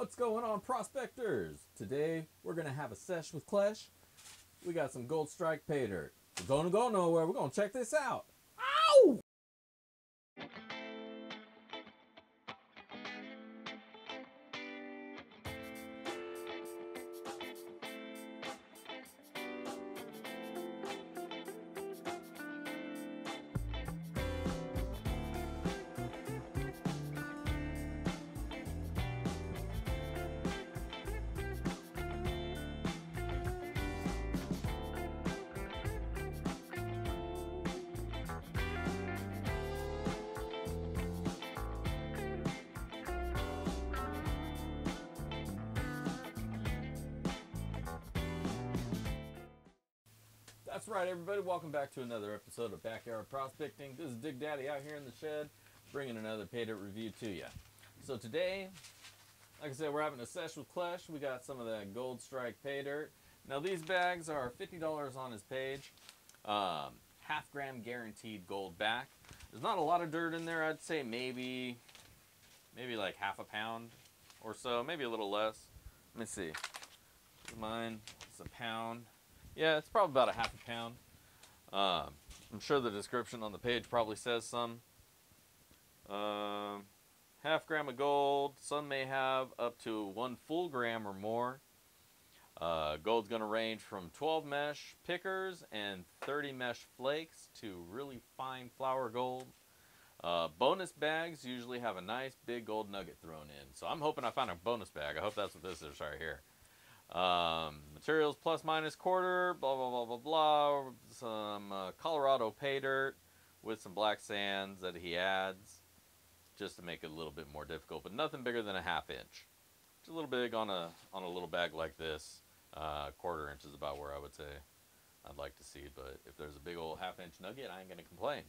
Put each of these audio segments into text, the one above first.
What's going on, prospectors? Today we're gonna have a sesh with Klesh. We got some gold strike pay dirt. We're gonna go nowhere. We're gonna check this out. Ow! That's right, everybody. Welcome back to another episode of Backyard Prospecting. This is Dig Daddy out here in the shed, bringing another pay dirt review to you. So today, like I said, we're having a sesh with Klesh. We got some of that gold strike pay dirt. Now these bags are $50 on his page. Half gram guaranteed gold back. There's not a lot of dirt in there. I'd say maybe like half a pound or so, maybe a little less. Let me see. Mine is a pound. Yeah, it's probably about a half a pound. I'm sure the description on the page probably says some. Half gram of gold. Some may have up to 1 full gram or more. Gold's going to range from 12 mesh pickers and 30 mesh flakes to really fine flour gold. Bonus bags usually have a nice big gold nugget thrown in. So I'm hoping I found a bonus bag. I hope that's what this is right here. Materials plus minus quarter, blah blah blah blah blah. Some Colorado pay dirt with some black sands that he adds just to make it a little bit more difficult, but nothing bigger than a ½ inch. It's a little big on a little bag like this. Quarter inch is about where I would say I'd like to see, but if there's a big old ½ inch nugget, I ain't gonna complain.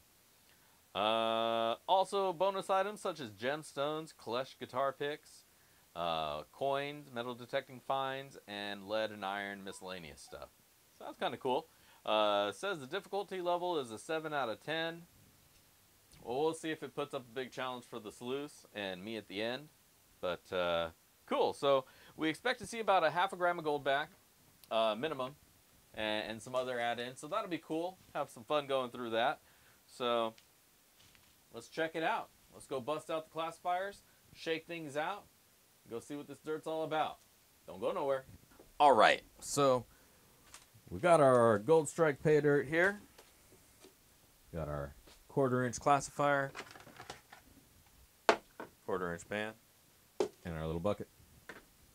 Also bonus items such as gemstones, Klesh guitar picks, coins, metal detecting fines, and lead and iron miscellaneous stuff. So that's kind of cool. It says the difficulty level is a 7 out of 10. Well, we'll see if it puts up a big challenge for the sluice and me at the end. But cool. So we expect to see about a ½ gram of gold back, minimum, and some other add-ins. So that'll be cool. Have some fun going through that. So let's check it out. Let's go bust out the classifiers, shake things out, go see what this dirt's all about. Don't go nowhere. All right, so we got our gold strike pay dirt here. Got our 1/4 inch classifier, 1/4 inch pan, and our little bucket.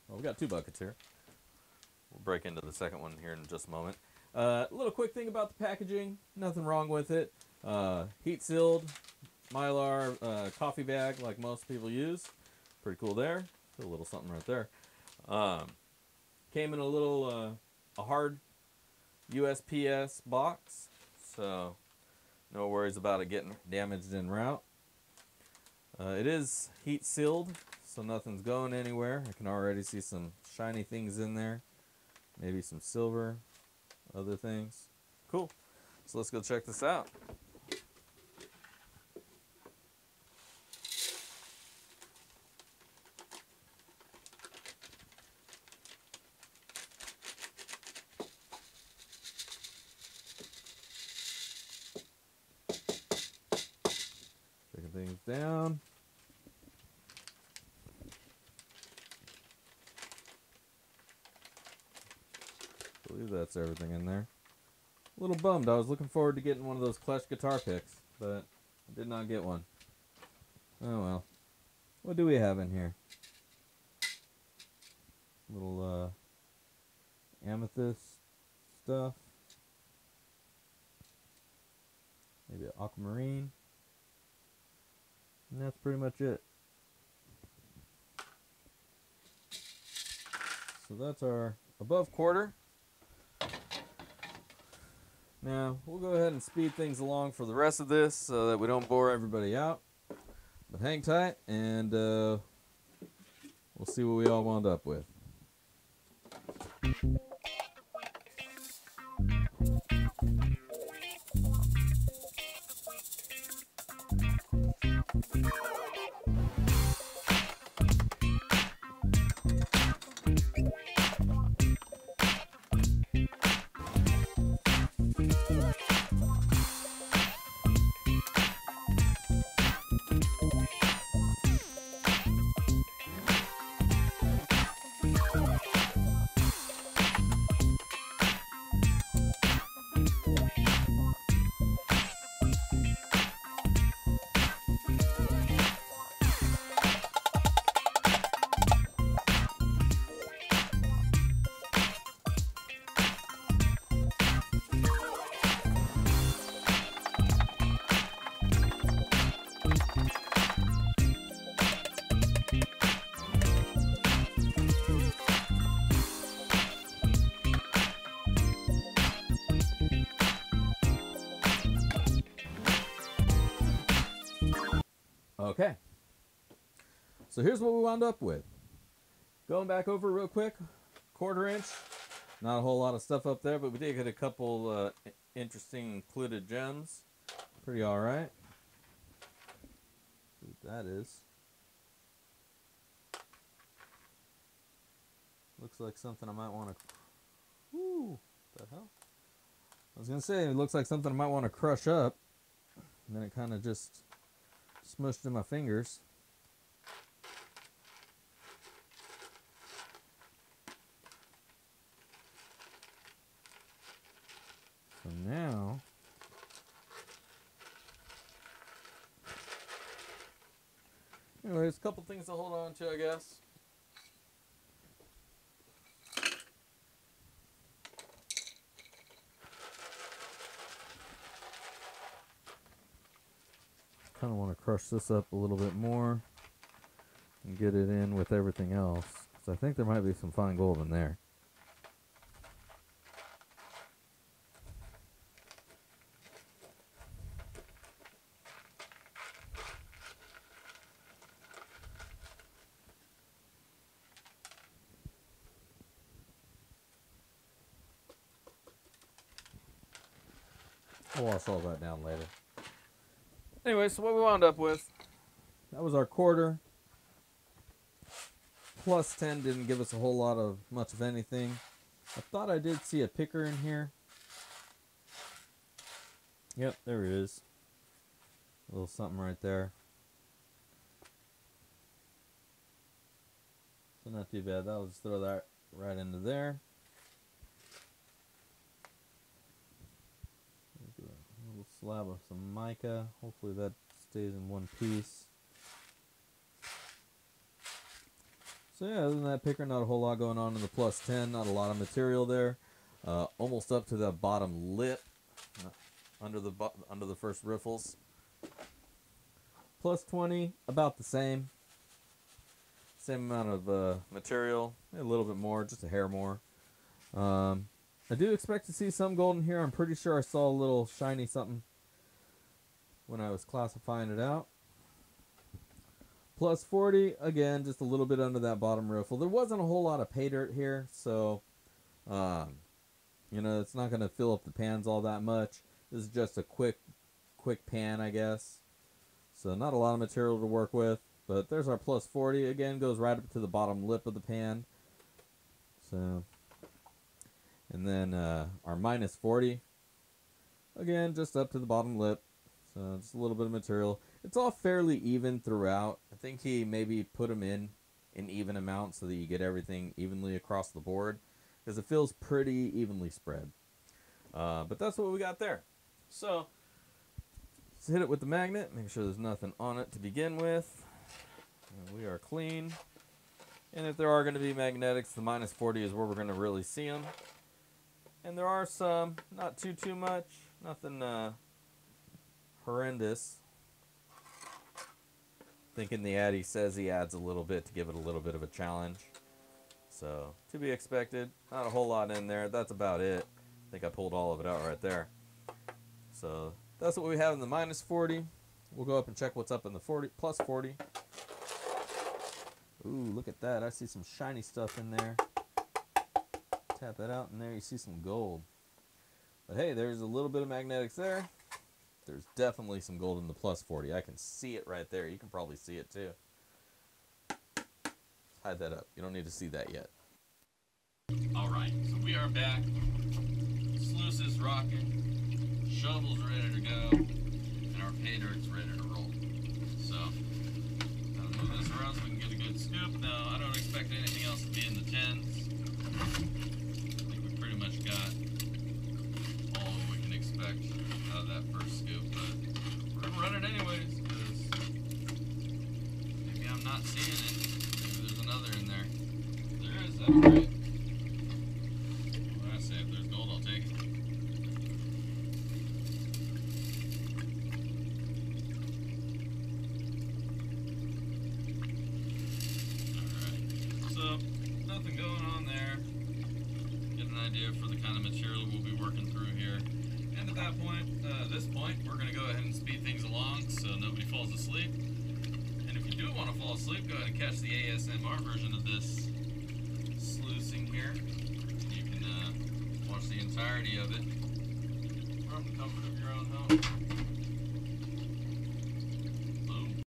Well, we got 2 buckets here. We'll break into the second one here in just a moment. Little quick thing about the packaging. Nothing wrong with it. Heat sealed Mylar coffee bag like most people use. Pretty cool there. A little something right there. Came in a little a hard USPS box, so no worries about it getting damaged en route. It is heat sealed, so nothing's going anywhere. I can already see some shiny things in there, maybe some silver, other things. Cool. So let's go check this out. Things down. I believe that's everything in there. A little bummed. I was looking forward to getting one of those Klesh guitar picks, but I did not get one. Oh well. What do we have in here? Little amethyst stuff. Maybe aquamarine. And that's pretty much it. So that's our above quarter. Now we'll go ahead and speed things along for the rest of this so that we don't bore everybody out. But hang tight and we'll see what we all wound up with. Okay. So here's what we wound up with. Going back over real quick, 1/4 inch. Not a whole lot of stuff up there, but we did get a couple interesting included gems. Pretty alright. See what that is. Looks like something I might want to... Woo! What the hell? I was going to say, it looks like something I might want to crush up. And then it kind of just smushed in my fingers. So now... Anyways, a couple things to hold on to, I guess. Kind of want to crush this up a little bit more and get it in with everything else, because I think there might be some fine gold in there. I'll wash all that down later. Anyway, so what we wound up with, that was our 1/4. Plus 10 didn't give us a whole lot of much of anything. I thought I did see a picker in here. Yep, there it is. A little something right there. So not too bad. I'll just throw that right into there. Slab of some mica. Hopefully that stays in one piece. So yeah, other than that picker, not a whole lot going on in the plus 10. Not a lot of material there. Almost up to the bottom lip, under the first riffles. Plus 20, about the same. Same amount of material, a little bit more, just a hair more. I do expect to see some gold in here. I'm pretty sure I saw a little shiny something when I was classifying it out. Plus 40, again, just a little bit under that bottom riffle. There wasn't a whole lot of pay dirt here, so, you know, it's not going to fill up the pans all that much. This is just a quick pan, I guess. So not a lot of material to work with, but there's our plus 40. Again, goes right up to the bottom lip of the pan. So... And then our minus 40, again, just up to the bottom lip. So just a little bit of material. It's all fairly even throughout. I think he maybe put them in even amounts so that you get everything evenly across the board, because it feels pretty evenly spread. But that's what we got there. So let's hit it with the magnet. Make sure there's nothing on it to begin with. And we are clean. And if there are going to be magnetics, the minus 40 is where we're going to really see them. And there are some, not too much, nothing horrendous. I think in the ad he says he adds a little bit to give it a little bit of a challenge. So, to be expected, not a whole lot in there. That's about it. I think I pulled all of it out right there. So, that's what we have in the minus 40. We'll go up and check what's up in the 40, plus 40. Ooh, look at that. I see some shiny stuff in there. Tap that out, and there you see some gold. But hey, there's a little bit of magnetics there. There's definitely some gold in the plus 40. I can see it right there. You can probably see it too. Hide that up. You don't need to see that yet. Alright, so we are back. Sluice is rocking. Shovel's ready to go. And our pay dirt's ready to roll. So, I'll move this around so we can get a good scoop. Now, I don't expect anything else to be in the 10s. Got all we can expect out of that first scoop, but we're gonna run it anyways, because maybe I'm not seeing it. Maybe there's another in there. If there is, that'd be great. When I say if there's gold, I'll take it. Alright, so nothing going on there. Idea for the kind of material we'll be working through here, and at that point, this point, we're going to go ahead and speed things along so nobody falls asleep. if you do want to fall asleep, go ahead and catch the ASMR version of this sluicing here. You can watch the entirety of it from the comfort of your own home. Boom.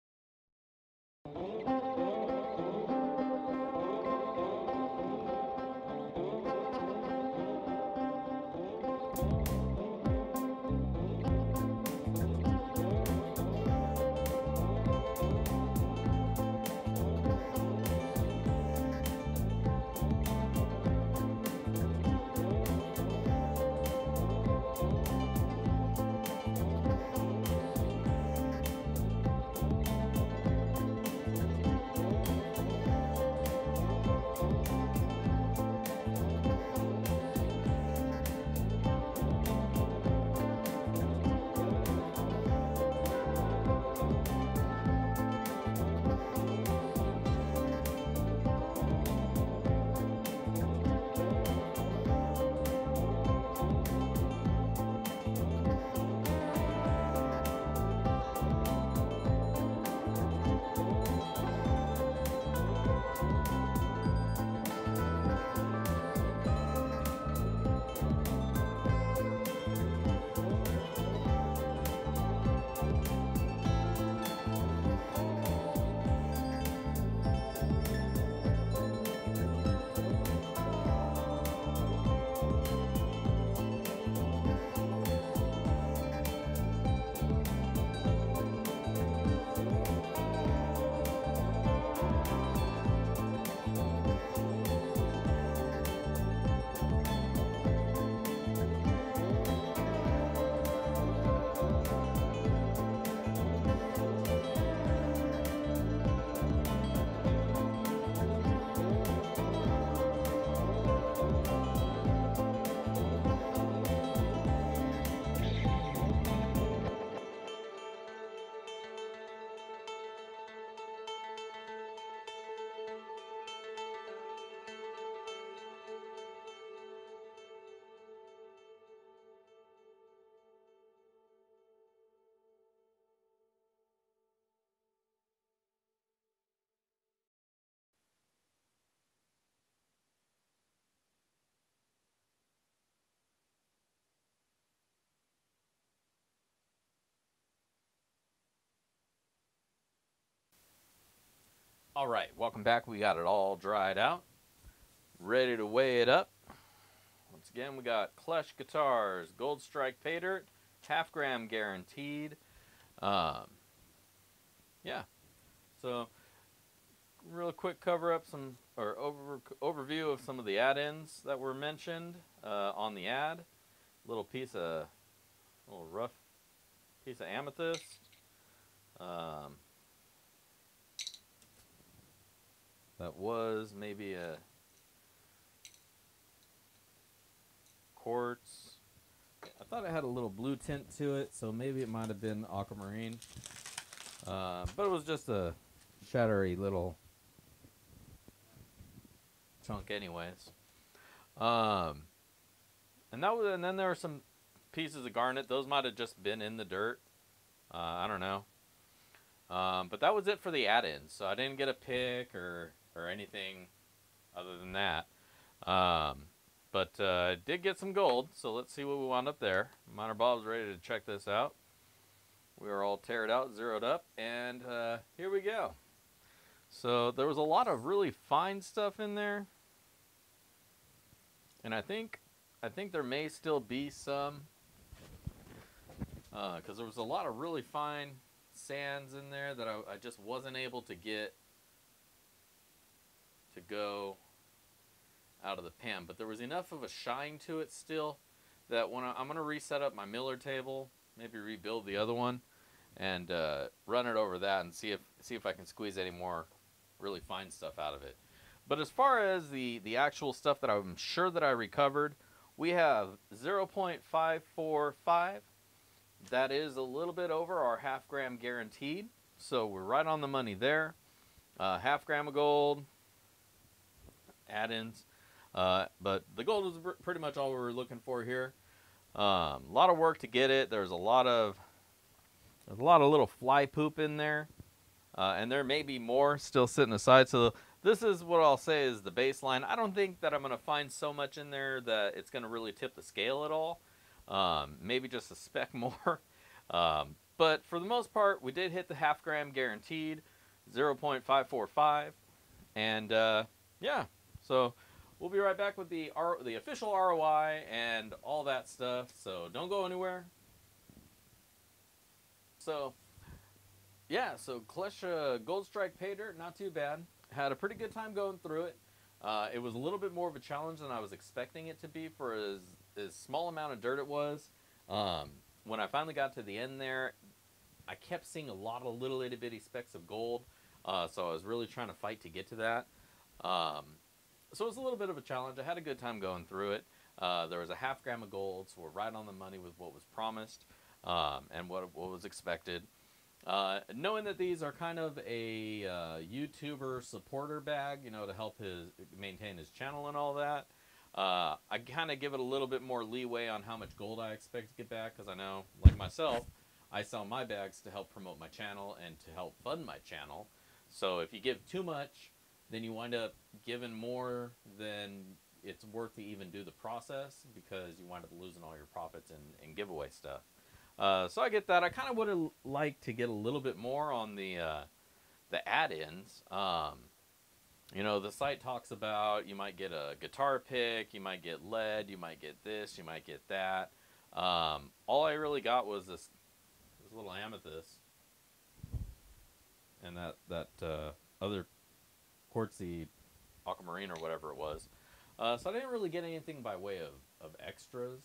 All right, welcome back. We got it all dried out, ready to weigh it up. Once again, we got Klesh Gutairs, Gold Strike Paydirt, half-gram guaranteed. Yeah, so real quick cover-up overview of some of the add-ins that were mentioned on the ad. Little rough piece of amethyst. That was maybe a quartz. I thought it had a little blue tint to it, so maybe it might have been aquamarine. But it was just a shattery little chunk anyways. And then there were some pieces of garnet. Those might have just been in the dirt. I don't know. But that was it for the add-ins. So I didn't get a pick or anything other than that. But I did get some gold, so let's see what we wound up there. Miner Bob's ready to check this out. We are all teared out, zeroed up, and here we go. So there was a lot of really fine stuff in there. And I think there may still be some, because there was a lot of really fine sands in there that I just wasn't able to get to go out of the pan, but there was enough of a shine to it still that when I'm going to reset up my Miller table, maybe rebuild the other one, and run it over that and see if I can squeeze any more really fine stuff out of it. But as far as the actual stuff that I'm sure that I recovered, we have 0.545. That is a little bit over our half-gram guaranteed, so we're right on the money there. Half-gram of gold, add-ins, but the gold was pretty much all we were looking for here. A lot of work to get it. There's a lot of little fly poop in there. and there may be more still sitting aside. So this is what I'll say is the baseline. I don't think that I'm going to find so much in there that it's going to really tip the scale at all. Maybe just a speck more. But for the most part, we did hit the half gram guaranteed, 0.545. And yeah, so we'll be right back with the official ROI and all that stuff. So don't go anywhere. So yeah, so Klesh Gold Strike Paydirt, not too bad. Had a pretty good time going through it. It was a little bit more of a challenge than I was expecting it to be for as small amount of dirt it was. When I finally got to the end there, I kept seeing a lot of little itty bitty specks of gold. So I was really trying to fight to get to that. So it was a little bit of a challenge. I had a good time going through it. There was a half gram of gold, so we're right on the money with what was promised and what was expected. Knowing that these are kind of a YouTuber supporter bag, you know, to help maintain his channel and all that, I kind of give it a little bit more leeway on how much gold I expect to get back, because I know, like myself, I sell my bags to help promote my channel and to help fund my channel. So if you give too much, then you wind up giving more than it's worth to even do the process, because you wind up losing all your profits and giveaway stuff. So I get that. I kind of would have liked to get a little bit more on the add-ins. You know, the site talks about you might get a guitar pick, you might get lead, you might get this, you might get that. All I really got was this little amethyst and that other quartzy aquamarine or whatever it was. So I didn't really get anything by way of extras.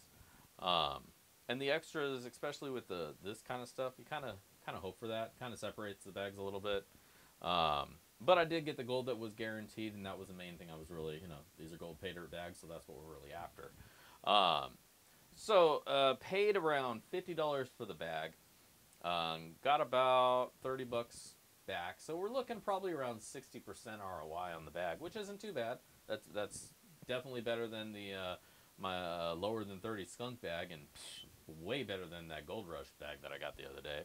And the extras, especially with this kind of stuff, you kind of hope for that. Kind of separates the bags a little bit. But I did get the gold that was guaranteed, and that was the main thing I was really, you know, these are gold Paydirt bags, so that's what we're really after. So paid around $50 for the bag. Got about $30 back. So we're looking probably around 60% ROI on the bag, which isn't too bad. That's definitely better than my lower than 30 skunk bag, and way better than that Gold Rush bag that I got the other day.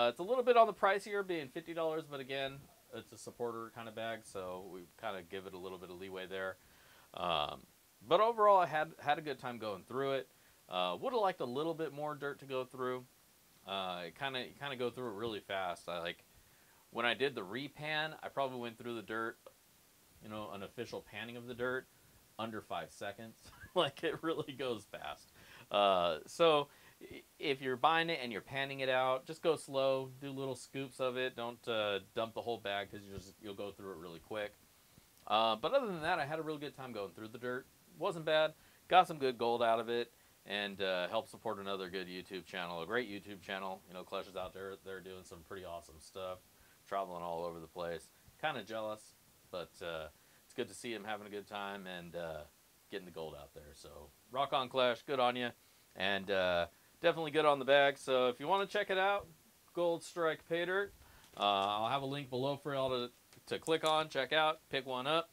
It's a little bit on the pricier, being $50, but again, it's a supporter kind of bag, so we kind of give it a little bit of leeway there. But overall, I had a good time going through it. Would have liked a little bit more dirt to go through. You kind of go through it really fast. When I did the repan, I probably went through the dirt, you know, an official panning of the dirt, under 5 seconds. Like, it really goes fast. So if you're buying it and you're panning it out, just go slow, do little scoops of it. Don't dump the whole bag, because you'll go through it really quick. But other than that, I had a really good time going through the dirt. Wasn't bad. Got some good gold out of it, and helped support another good YouTube channel, a great YouTube channel. You know, Klesh is out there. They're doing some pretty awesome stuff, traveling all over the place. Kind of jealous, but it's good to see him having a good time and getting the gold out there. So rock on, Klesh. Good on you. And definitely good on the bag. So if you want to check it out, Gold Strike Paydirt, I'll have a link below for y'all to click on, check out, pick one up.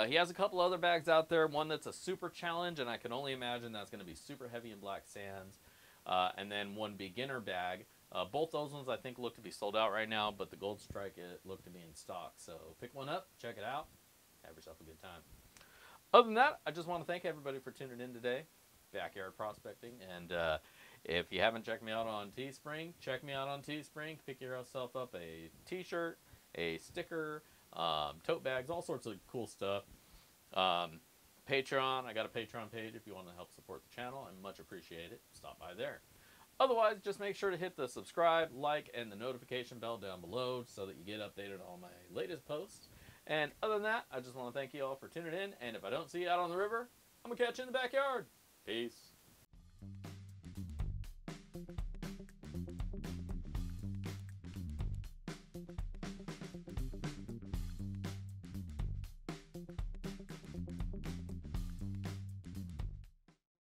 He has a couple other bags out there. One that's a super challenge, and I can only imagine that's going to be super heavy in black sands. And then one beginner bag. Both those ones I think look to be sold out right now, but the Gold Strike look to be in stock. So pick one up, check it out, have yourself a good time. Other than that, I just want to thank everybody for tuning in today. Backyard prospecting. And if you haven't checked me out on Teespring, check me out on Teespring. Pick yourself up a t-shirt, a sticker, tote bags, all sorts of cool stuff. Patreon, I got a Patreon page if you want to help support the channel. I much appreciate it. Stop by there. Otherwise, just make sure to hit the subscribe, like, and the notification bell down below so that you get updated on my latest posts. And other than that, I just want to thank you all for tuning in. And if I don't see you out on the river, I'm going to catch you in the backyard. Peace.